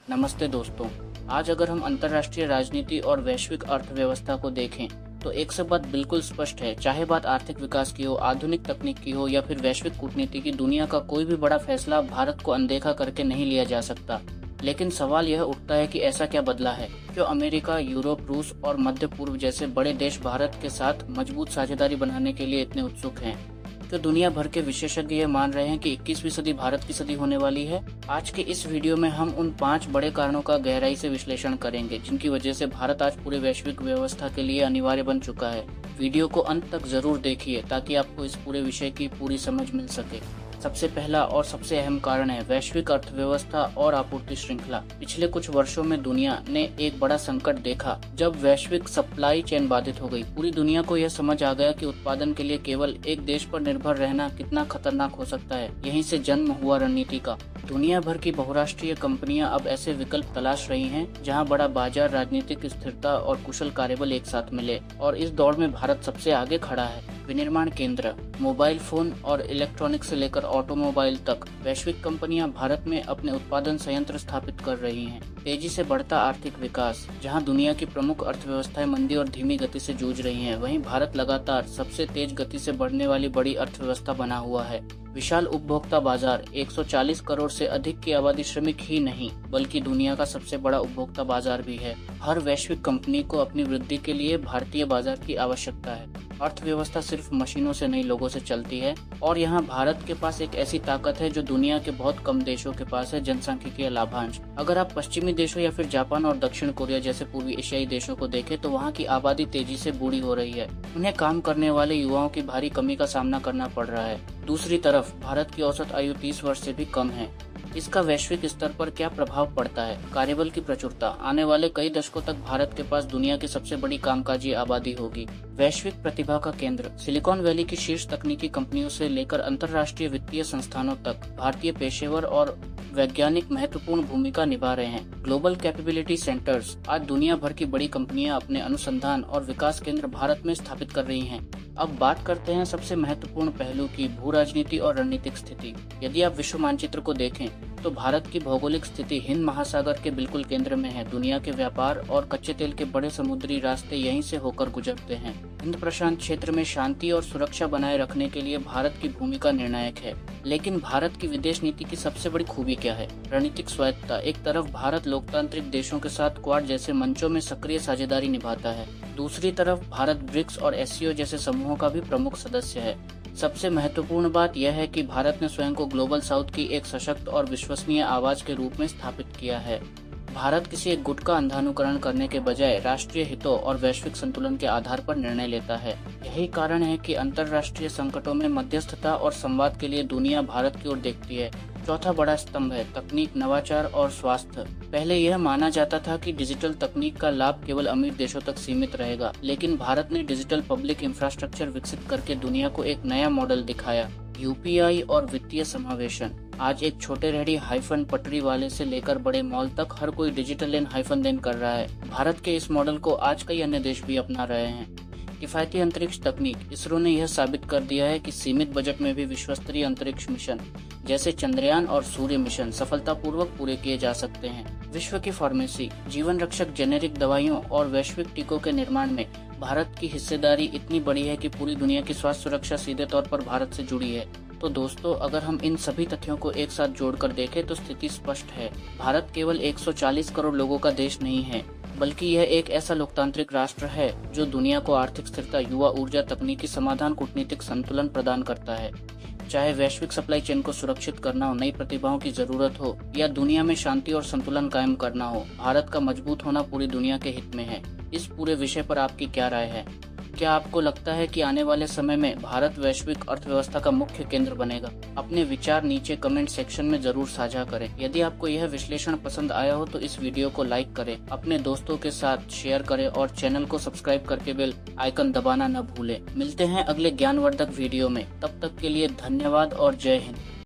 नमस्ते दोस्तों। आज अगर हम अंतर्राष्ट्रीय राजनीति और वैश्विक अर्थव्यवस्था को देखें तो एक से बात बिल्कुल स्पष्ट है। चाहे बात आर्थिक विकास की हो, आधुनिक तकनीक की हो या फिर वैश्विक कूटनीति की, दुनिया का कोई भी बड़ा फैसला भारत को अनदेखा करके नहीं लिया जा सकता। लेकिन सवाल यह उठता है कि ऐसा क्या बदला है? क्यों अमेरिका, यूरोप, रूस और मध्य पूर्व जैसे बड़े देश भारत के साथ मजबूत साझेदारी बनाने के लिए इतने उत्सुक हैं? तो दुनिया भर के विशेषज्ञ ये मान रहे हैं कि 21वीं सदी भारत की सदी होने वाली है। आज के इस वीडियो में हम उन 5 बड़े कारणों का गहराई से विश्लेषण करेंगे जिनकी वजह से भारत आज पूरे वैश्विक व्यवस्था के लिए अनिवार्य बन चुका है। वीडियो को अंत तक जरूर देखिए ताकि आपको इस पूरे विषय की पूरी समझ मिल सके। सबसे पहला और सबसे अहम कारण है वैश्विक अर्थव्यवस्था और आपूर्ति श्रृंखला। पिछले कुछ वर्षों में दुनिया ने एक बड़ा संकट देखा जब वैश्विक सप्लाई चेन बाधित हो गई। पूरी दुनिया को यह समझ आ गया कि उत्पादन के लिए केवल एक देश पर निर्भर रहना कितना खतरनाक हो सकता है। यहीं से जन्म हुआ रणनीति का। दुनिया भर की बहुराष्ट्रीय कंपनियां अब ऐसे विकल्प तलाश रही हैं जहां बड़ा बाजार, राजनीतिक स्थिरता और कुशल कार्यबल एक साथ मिले, और इस दौड़ में भारत सबसे आगे खड़ा है। विनिर्माण केंद्र, मोबाइल फोन और इलेक्ट्रॉनिक से लेकर ऑटोमोबाइल तक वैश्विक कंपनियां भारत में अपने उत्पादन संयंत्र स्थापित कर रही हैं। तेजी से बढ़ता आर्थिक विकास, जहां दुनिया की प्रमुख अर्थव्यवस्थाएं मंदी और धीमी गति से जूझ रही हैं, वहीं भारत लगातार सबसे तेज गति से बढ़ने वाली बड़ी अर्थव्यवस्था बना हुआ है। विशाल उपभोक्ता बाजार, 140 करोड़ से अधिक की आबादी श्रमिक ही नहीं बल्कि दुनिया का सबसे बड़ा उपभोक्ता बाजार भी है। हर वैश्विक कंपनी को अपनी वृद्धि के लिए भारतीय बाजार की आवश्यकता है। अर्थव्यवस्था सिर्फ मशीनों से नहीं, लोगों से चलती है, और यहाँ भारत के पास एक ऐसी ताकत है जो दुनिया के बहुत कम देशों के पास है, जनसांख्यिकीय लाभांश। अगर आप पश्चिमी देशों या फिर जापान और दक्षिण कोरिया जैसे पूर्वी एशियाई देशों को देखें तो वहाँ की आबादी तेजी से बूढ़ी हो रही है। उन्हें काम करने वाले युवाओं की भारी कमी का सामना करना पड़ रहा है। दूसरी तरफ भारत की औसत आयु 30 वर्ष से भी कम है। इसका वैश्विक स्तर पर क्या प्रभाव पड़ता है? कार्यबल की प्रचुरता, आने वाले कई दशकों तक भारत के पास दुनिया की सबसे बड़ी कामकाजी आबादी होगी। वैश्विक प्रतिभा का केंद्र, सिलिकॉन वैली की शीर्ष तकनीकी कंपनियों से लेकर अंतर्राष्ट्रीय वित्तीय संस्थानों तक भारतीय पेशेवर और वैज्ञानिक महत्वपूर्ण भूमिका निभा रहे हैं। ग्लोबल कैपेबिलिटी सेंटर्स, आज दुनिया भर की बड़ी कंपनियां अपने अनुसंधान और विकास केंद्र भारत में स्थापित कर रही हैं। अब बात करते हैं सबसे महत्वपूर्ण पहलू की, भू राजनीति और रणनीतिक स्थिति। यदि आप विश्व मानचित्र को देखें तो भारत की भौगोलिक स्थिति हिंद महासागर के बिल्कुल केंद्र में है। दुनिया के व्यापार और कच्चे तेल के बड़े समुद्री रास्ते यहीं से होकर गुजरते हैं। हिंद प्रशांत क्षेत्र में शांति और सुरक्षा बनाए रखने के लिए भारत की भूमिका निर्णायक है। लेकिन भारत की विदेश नीति की सबसे बड़ी खूबी क्या है? रणनीतिक स्वायत्तता। एक तरफ भारत लोकतांत्रिक देशों के साथ क्वाड जैसे मंचों में सक्रिय साझेदारी निभाता है, दूसरी तरफ भारत ब्रिक्स और एससीओ जैसे समूहों का भी प्रमुख सदस्य है। सबसे महत्वपूर्ण बात यह है कि भारत ने स्वयं को ग्लोबल साउथ की एक सशक्त और विश्वसनीय आवाज के रूप में स्थापित किया है। भारत किसी एक गुट का अंधानुकरण करने के बजाय राष्ट्रीय हितों और वैश्विक संतुलन के आधार पर निर्णय लेता है। यही कारण है कि अंतर्राष्ट्रीय संकटों में मध्यस्थता और संवाद के लिए दुनिया भारत की ओर देखती है। चौथा बड़ा स्तंभ है तकनीक, नवाचार और स्वास्थ्य। पहले यह माना जाता था कि डिजिटल तकनीक का लाभ केवल अमीर देशों तक सीमित रहेगा, लेकिन भारत ने डिजिटल पब्लिक इंफ्रास्ट्रक्चर विकसित करके दुनिया को एक नया मॉडल दिखाया। यूपीआई और वित्तीय समावेशन, आज एक छोटे रेहड़ी हाइफन पटरी वाले से लेकर बड़े मॉल तक हर कोई डिजिटल लेन हाइफन देन कर रहा है। भारत के इस मॉडल को आज कई अन्य देश भी अपना रहे हैं। किफायती अंतरिक्ष तकनीक, इसरो ने यह साबित कर दिया है कि सीमित बजट में भी विश्वस्तरीय अंतरिक्ष मिशन जैसे चंद्रयान और सूर्य मिशन सफलतापूर्वक पूरे किए जा सकते हैं। विश्व की फार्मेसी, जीवन रक्षक जेनेरिक दवाइयों और वैश्विक टीकों के निर्माण में भारत की हिस्सेदारी इतनी बड़ी है कि पूरी दुनिया की स्वास्थ्य सुरक्षा सीधे तौर पर भारत से जुड़ी है। तो दोस्तों, अगर हम इन सभी तथ्यों को एक साथ जोड़कर देखें तो स्थिति स्पष्ट है। भारत केवल 140 करोड़ लोगों का देश नहीं है, बल्कि यह एक ऐसा लोकतांत्रिक राष्ट्र है जो दुनिया को आर्थिक स्थिरता, युवा ऊर्जा, तकनीकी समाधान, कूटनीतिक संतुलन प्रदान करता है। चाहे वैश्विक सप्लाई चेन को सुरक्षित करना हो, नई प्रतिभाओं की जरूरत हो या दुनिया में शांति और संतुलन कायम करना हो, भारत का मजबूत होना पूरी दुनिया के हित में है। इस पूरे विषय पर आपकी क्या राय है? क्या आपको लगता है कि आने वाले समय में भारत वैश्विक अर्थव्यवस्था का मुख्य केंद्र बनेगा? अपने विचार नीचे कमेंट सेक्शन में जरूर साझा करें। यदि आपको यह विश्लेषण पसंद आया हो तो इस वीडियो को लाइक करें, अपने दोस्तों के साथ शेयर करें और चैनल को सब्सक्राइब करके बेल आइकन दबाना न भूलें। मिलते हैं अगले ज्ञानवर्धक वीडियो में, तब तक के लिए धन्यवाद और जय हिंद।